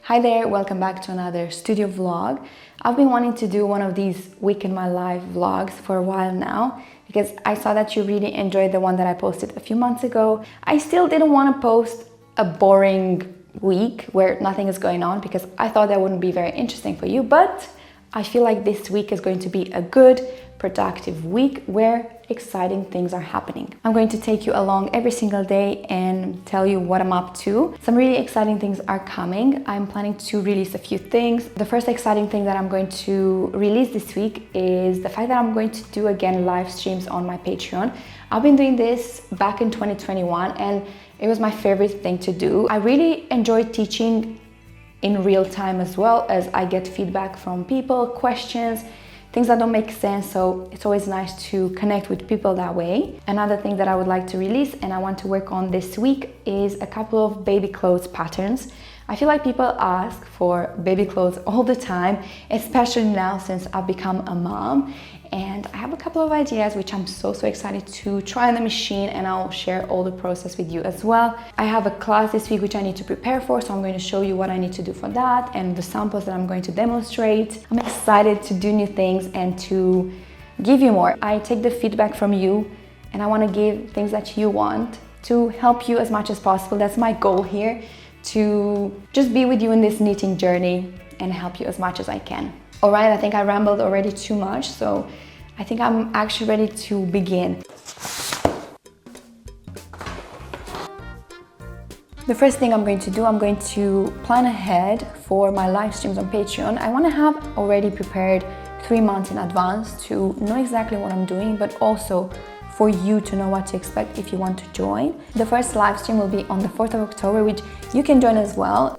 Hi there, welcome back to another studio vlog. I've been wanting to do one of these week in my life vlogs for a while now because I saw that you really enjoyed the one that I posted a few months ago. I still didn't want to post a boring week where nothing is going on because I thought that wouldn't be very interesting for you, but I feel like this week is going to be a good, productive week where exciting things are happening. I'm going to take you along every single day and tell you what I'm up to. Some really exciting things are coming. I'm planning to release a few things. The first exciting thing that I'm going to release this week is the fact that I'm going to do again live streams on my Patreon. I've been doing this back in 2021 and it was my favorite thing to do. I really enjoy teaching in real time as well, as I get feedback from people, questions, things that don't make sense, so it's always nice to connect with people that way. Another thing that I would like to release and I want to work on this week is a couple of baby clothes patterns. I feel like people ask for baby clothes all the time, especially now since I've become a mom. And I have a couple of ideas which I'm so excited to try on the machine, and I'll share all the process with you as well. I have a class this week which I need to prepare for, so I'm going to show you what I need to do for that and the samples that I'm going to demonstrate. I'm excited to do new things and to give you more. I take the feedback from you and I want to give things that you want to help you as much as possible. That's my goal here, to just be with you in this knitting journey and help you as much as I can. All right, I think I rambled already too much, so I think I'm actually ready to begin. The first thing I'm going to do, I'm going to plan ahead for my live streams on Patreon. I want to have already prepared 3 months in advance to know exactly what I'm doing, but also for you to know what to expect if you want to join. The first live stream will be on the 4th of October, which you can join as well.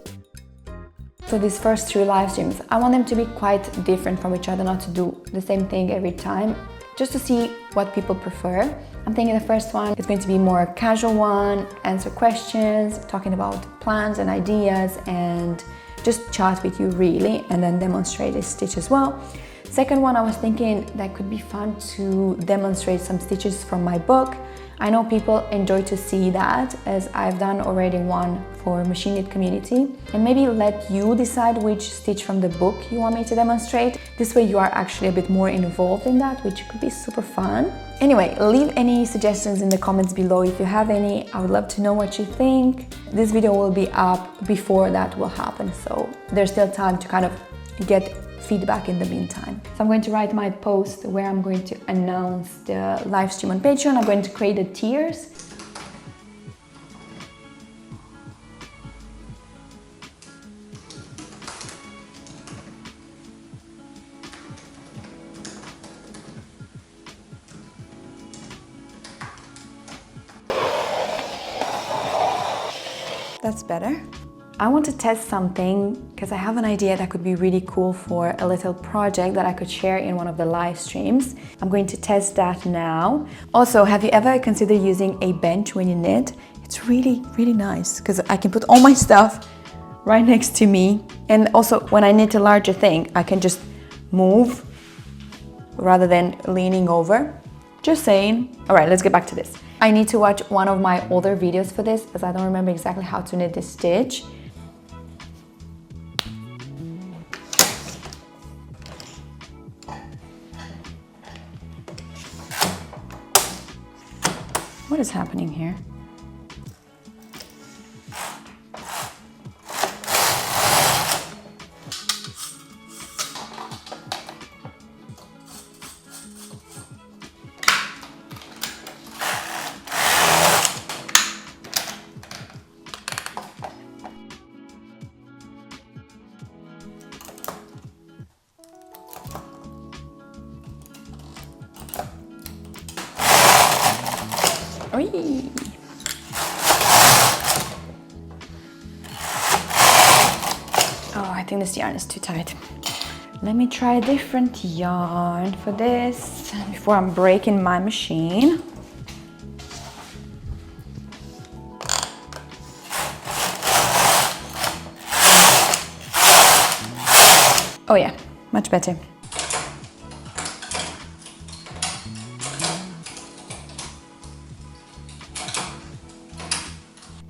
So these first 3 live streams, I want them to be quite different from each other, not to do the same thing every time, just to see what people prefer. I'm thinking the first one is going to be more casual one, answer questions, talking about plans and ideas, and just chat with you really, and then demonstrate a stitch as well. Second one, I was thinking that could be fun to demonstrate some stitches from my book. I know people enjoy to see that, as I've done already one for Machine Knit community, and maybe let you decide which stitch from the book you want me to demonstrate. This way you are actually a bit more involved in that, which could be super fun. Anyway, leave any suggestions in the comments below if you have any. I would love to know what you think. This video will be up before that will happen, so there's still time to kind of get feedback in the meantime. So I'm going to write my post where I'm going to announce the live stream on Patreon. I'm going to create the tiers. That's better. I want to test something because I have an idea that could be really cool for a little project that I could share in one of the live streams. I'm going to test that now. Also, have you ever considered using a bench when you knit? It's really, really nice because I can put all my stuff right next to me. And also when I knit a larger thing, I can just move rather than leaning over. Just saying. All right, let's get back to this. I need to watch one of my older videos for this as I don't remember exactly how to knit this stitch. What is happening here? Oy. Oh, I think this yarn is too tight. Let me try a different yarn for this before I'm breaking my machine. Oh yeah, much better.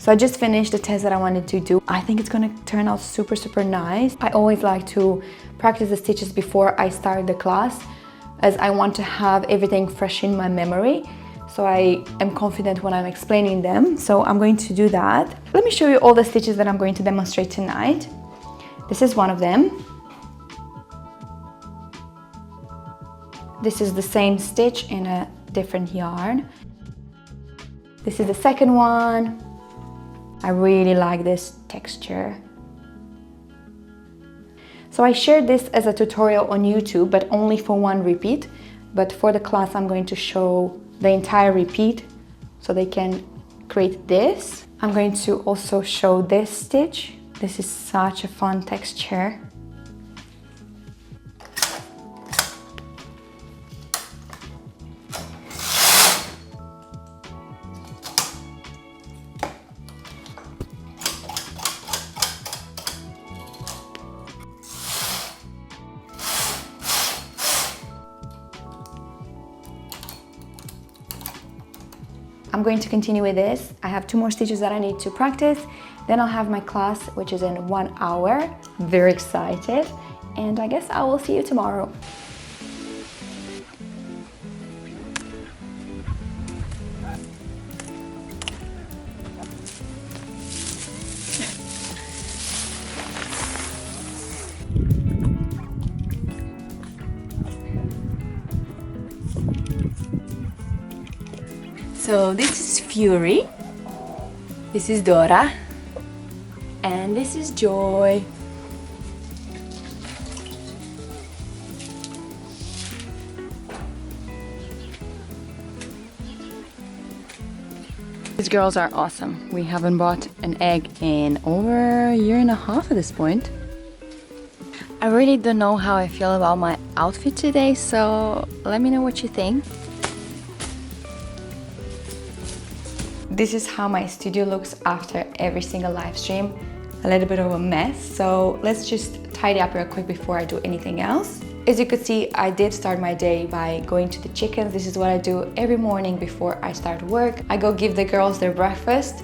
So I just finished the test that I wanted to do. I think it's gonna turn out super, super nice. I always like to practice the stitches before I start the class, as I want to have everything fresh in my memory. So I am confident when I'm explaining them. So I'm going to do that. Let me show you all the stitches that I'm going to demonstrate tonight. This is one of them. This is the same stitch in a different yarn. This is the second one. I really like this texture. So I shared this as a tutorial on YouTube, but only for one repeat. But for the class, I'm going to show the entire repeat so they can create this. I'm going to also show this stitch. This is such a fun texture. I'm going to continue with this. I have 2 more stitches that I need to practice. Then I'll have my class, which is in 1 hour. I'm very excited. And I guess I will see you tomorrow. So this is Fury, this is Dora, and this is Joy. These girls are awesome. We haven't bought an egg in over a year and a half at this point. I really don't know how I feel about my outfit today, so let me know what you think. This is how my studio looks after every single live stream. A little bit of a mess, so let's just tidy up real quick before I do anything else. As you could see, I did start my day by going to the chickens. This is what I do every morning before I start work. I go give the girls their breakfast.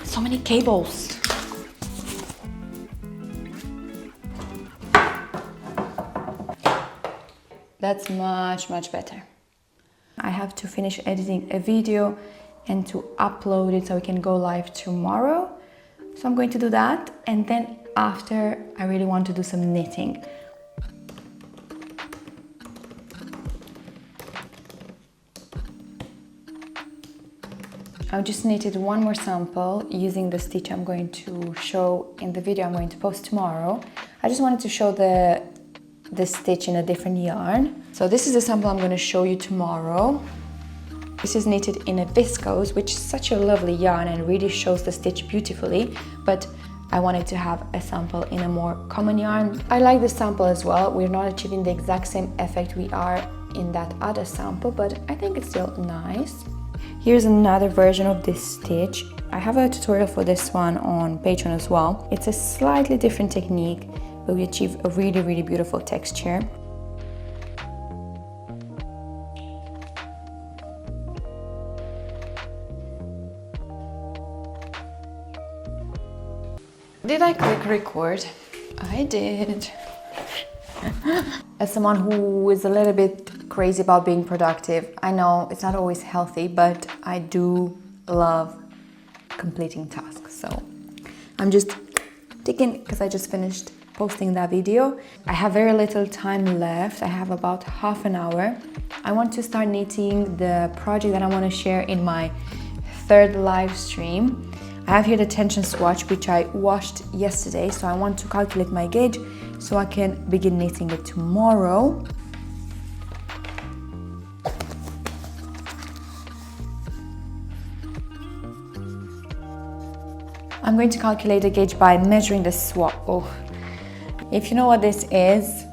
So many cables. That's much better. I have to finish editing a video and to upload it so we can go live tomorrow. So I'm going to do that, and then after I really want to do some knitting. I just knitted 1 more sample using the stitch I'm going to show in the video I'm going to post tomorrow. I just wanted to show the stitch in a different yarn. So this is the sample I'm going to show you tomorrow. This is knitted in a viscose, which is such a lovely yarn and really shows the stitch beautifully, but I wanted to have a sample in a more common yarn. I like this sample as well. We're not achieving the exact same effect we are in that other sample, but I think it's still nice. Here's another version of this stitch. I have a tutorial for this one on Patreon as well. It's a slightly different technique, but we achieve a really beautiful texture. Did I click record? I did. As someone who is a little bit crazy about being productive, I know it's not always healthy, but I do love completing tasks. So I'm just ticking because I just finished posting that video. I have very little time left. I have about half an hour. I want to start knitting the project that I want to share in my 3rd live stream. I have here the tension swatch, which I washed yesterday, so I want to calculate my gauge so I can begin knitting it tomorrow. I'm going to calculate the gauge by measuring the swatch. Oh, if you know what this is,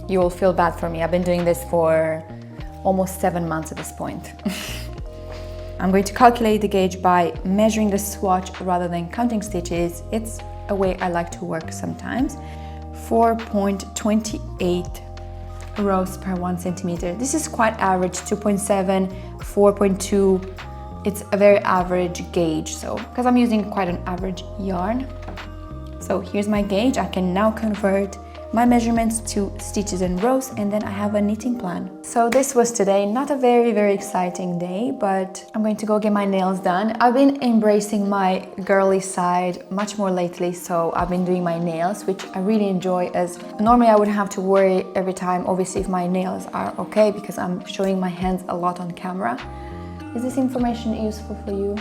you will feel bad for me. I've been doing this for almost 7 months at this point. I'm going to calculate the gauge by measuring the swatch rather than counting stitches. It's a way I like to work sometimes. 4.28 rows per 1 centimeter. This is quite average, 2.7 4.2. It's a very average gauge, so because I'm using quite an average yarn. So here's my gauge. I can now convert my measurements to stitches and rows, and then I have a knitting plan. So this was today, not a very exciting day, but I'm going to go get my nails done. I've been embracing my girly side much more lately, so I've been doing my nails, which I really enjoy, as normally I would have to worry every time, obviously, if my nails are okay, because I'm showing my hands a lot on camera. Is this information useful for you?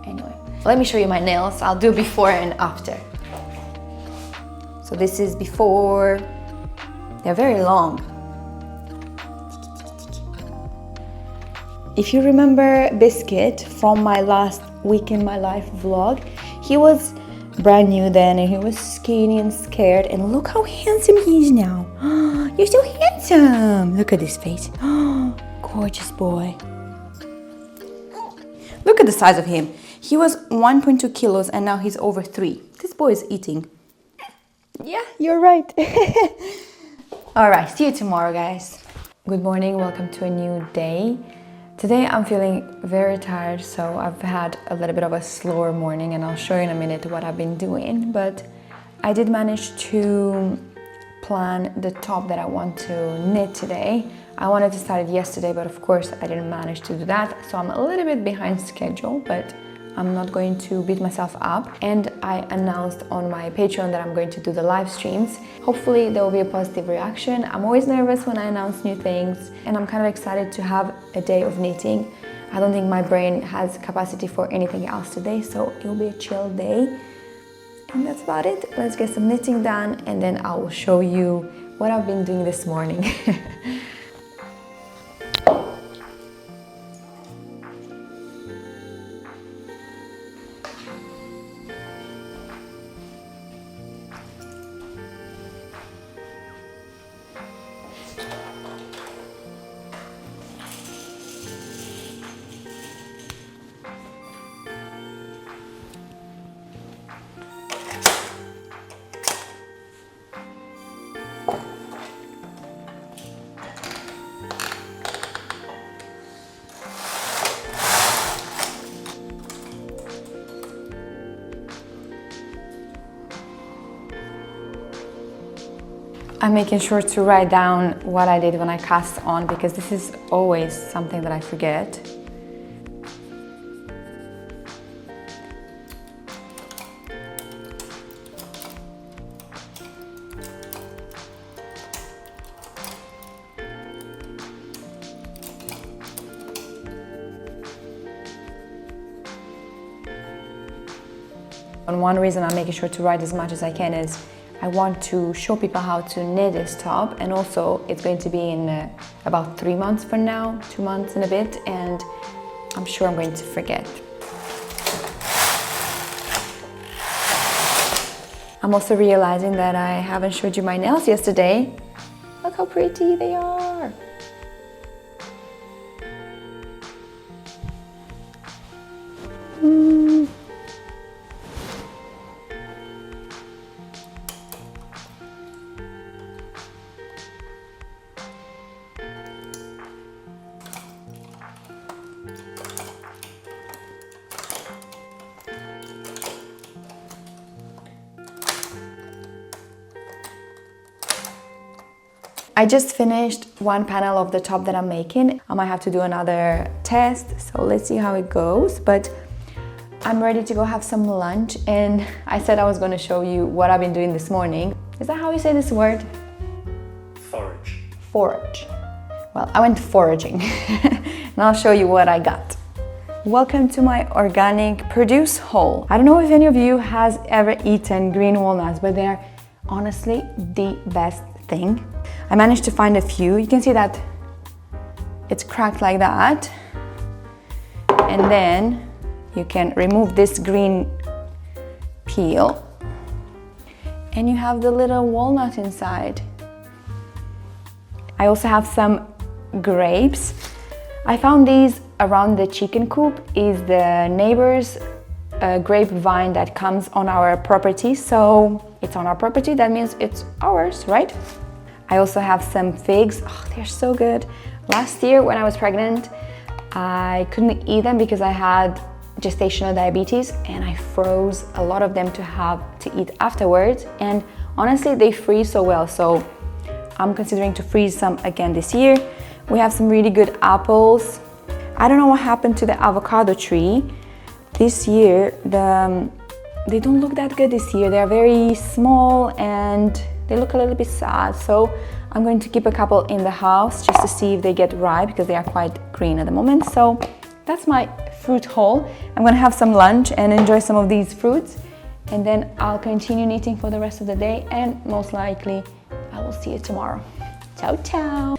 Anyway, let me show you my nails. I'll do before and after. So this is before. They're very long. If you remember Biscuit from my last week in my life vlog, he was brand new then and he was skinny and scared, and look how handsome he is now. You're so handsome. Look at his face. Gorgeous boy. Look at the size of him. He was 1.2 kilos and now he's over 3. This boy is eating. Yeah, you're right. All right, see you tomorrow, guys. Good morning, welcome to a new day. Today I'm feeling very tired, so I've had a little bit of a slower morning, and I'll show you in a minute what I've been doing. But I did manage to plan the top that I want to knit today. I wanted to start it yesterday, but of course I didn't manage to do that, so I'm a little bit behind schedule, but I'm not going to beat myself up. And I announced on my Patreon that I'm going to do the live streams. Hopefully there will be a positive reaction. I'm always nervous when I announce new things, and I'm kind of excited to have a day of knitting. I don't think my brain has capacity for anything else today, so it will be a chill day. And that's about it. Let's get some knitting done, and then I will show you what I've been doing this morning. I'm making sure to write down what I did when I cast on, because this is always something that I forget. And one reason I'm making sure to write as much as I can is I want to show people how to knit this top, and also it's going to be in about 3 months from now, 2 months and a bit, and I'm sure I'm going to forget. I'm also realizing that I haven't showed you my nails yesterday. Look how pretty they are. I just finished one panel of the top that I'm making. I might have to do another test, so let's see how it goes. But I'm ready to go have some lunch, and I said I was going to show you what I've been doing this morning. Is that how you say this word? Forage. Forage. Well, I went foraging and I'll show you what I got. Welcome to my organic produce haul. I don't know if any of you has ever eaten green walnuts, but they're honestly the best thing. I managed to find a few. You can see that it's cracked like that, and then you can remove this green peel and you have the little walnut inside. I also have some grapes. I found these around the chicken coop. Is the neighbor's grapevine that comes on our property, so it's on our property, that means it's ours, right? I also have some figs. Oh, they're so good. Last year when I was pregnant, I couldn't eat them because I had gestational diabetes and I froze a lot of them to have to eat afterwards, and honestly they freeze so well, so I'm considering to freeze some again this year. We have some really good apples. I don't know what happened to the avocado tree this year. They don't look that good this year. They're very small and they look a little bit sad, so I'm going to keep a couple in the house just to see if they get ripe because they are quite green at the moment. So that's my fruit haul. I'm gonna have some lunch and enjoy some of these fruits, and then I'll continue knitting for the rest of the day, and most likely I will see you tomorrow. Ciao, ciao.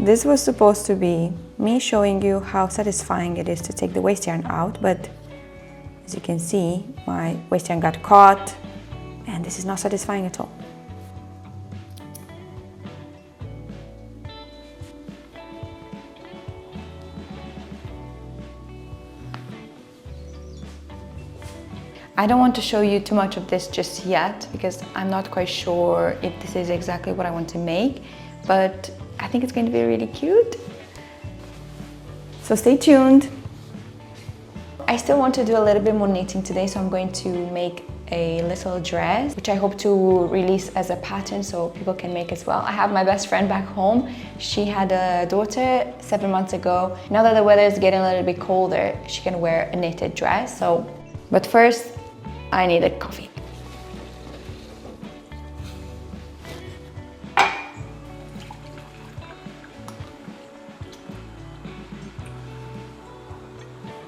This was supposed to be me showing you how satisfying it is to take the waste yarn out, but as you can see, my waste yarn got caught and this is not satisfying at all. I don't want to show you too much of this just yet because I'm not quite sure if this is exactly what I want to make, but I think it's going to be really cute. So stay tuned. I still want to do a little bit more knitting today, so I'm going to make a little dress, which I hope to release as a pattern so people can make as well. I have my best friend back home. She had a daughter 7 months ago. Now that the weather is getting a little bit colder, she can wear a knitted dress. But first, I need a coffee.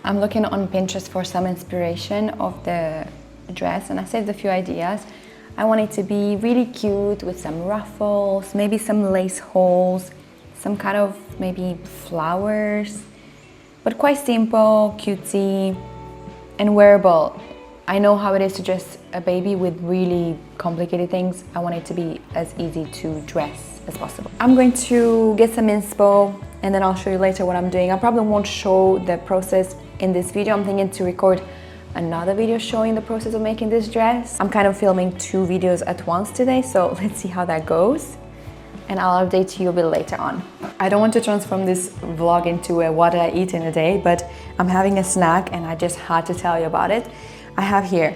I'm looking on Pinterest for some inspiration of the dress, and I saved a few ideas. I want it to be really cute with some ruffles, maybe some lace holes, some kind of maybe flowers, but quite simple, cutesy, and wearable. I know how it is to dress a baby with really complicated things. I want it to be as easy to dress as possible. I'm going to get some inspo and then I'll show you later what I'm doing. I probably won't show the process in this video. I'm thinking to record another video showing the process of making this dress. I'm kind of filming 2 videos at once today, so let's see how that goes. And I'll update you a bit later on. I don't want to transform this vlog into a what I eat in a day, but I'm having a snack and I just had to tell you about it. I have here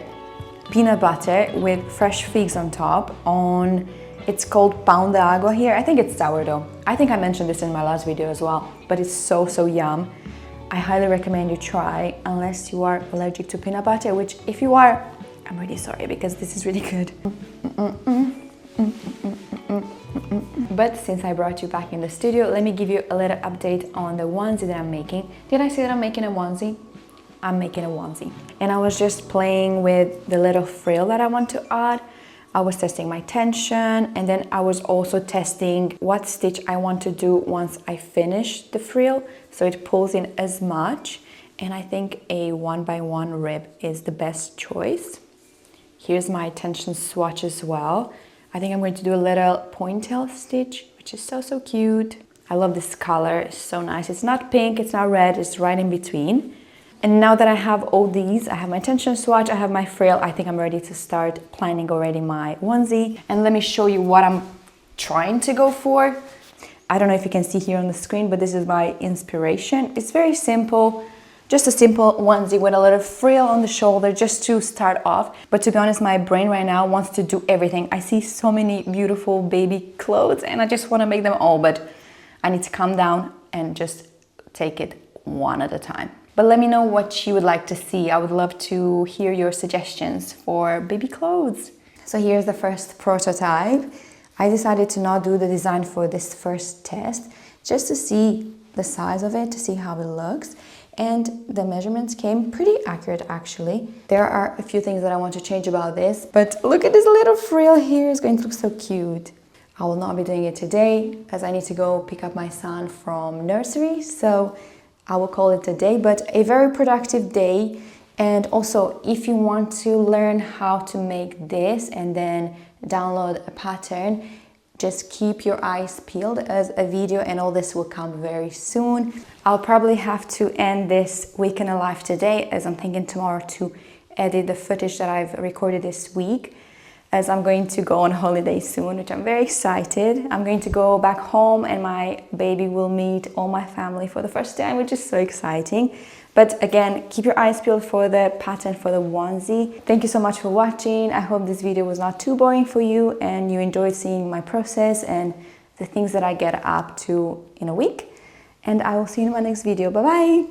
peanut butter with fresh figs on top it's called pan de agua here. I think it's sourdough. I think I mentioned this in my last video as well, but it's so yum. I highly recommend you try, unless you are allergic to peanut butter, which if you are, I'm really sorry because this is really good. But since I brought you back in the studio, let me give you a little update on the onesie that I'm making. Did I say that I'm making a onesie? I'm making a onesie. And I was just playing with the little frill that I want to add. I was testing my tension, and then I was also testing what stitch I want to do once I finish the frill, so it pulls in as much. And I think a 1x1 rib is the best choice. Here's my tension swatch as well. I think I'm going to do a little pointail stitch, which is so cute. I love this color, it's so nice. It's not pink, it's not red, it's right in between. And now that I have all these, I have my tension swatch, I have my frill, I think I'm ready to start planning already my onesie. And let me show you what I'm trying to go for. I don't know if you can see here on the screen, but this is my inspiration. It's very simple, just a simple onesie with a little frill on the shoulder just to start off. But to be honest, my brain right now wants to do everything. I see so many beautiful baby clothes and I just want to make them all, but I need to calm down and just take it one at a time. But let me know what you would like to see. I would love to hear your suggestions for baby clothes. So here's the first prototype. I decided to not do the design for this first test, just to see the size of it, to see how it looks. And the measurements came pretty accurate actually. There are a few things that I want to change about this, but look at this little frill here, it's going to look so cute. I will not be doing it today as I need to go pick up my son from nursery, so I will call it a day, but a very productive day. And also, if you want to learn how to make this and then download a pattern, just keep your eyes peeled as a video and all this will come very soon. I'll probably have to end this week in a life today as I'm thinking tomorrow to edit the footage that I've recorded this week, as I'm going to go on holiday soon, which I'm very excited. I'm going to go back home and my baby will meet all my family for the first time, which is so exciting. But again, keep your eyes peeled for the pattern for the onesie. Thank you so much for watching. I hope this video was not too boring for you and you enjoyed seeing my process and the things that I get up to in a week. And I will see you in my next video. Bye bye!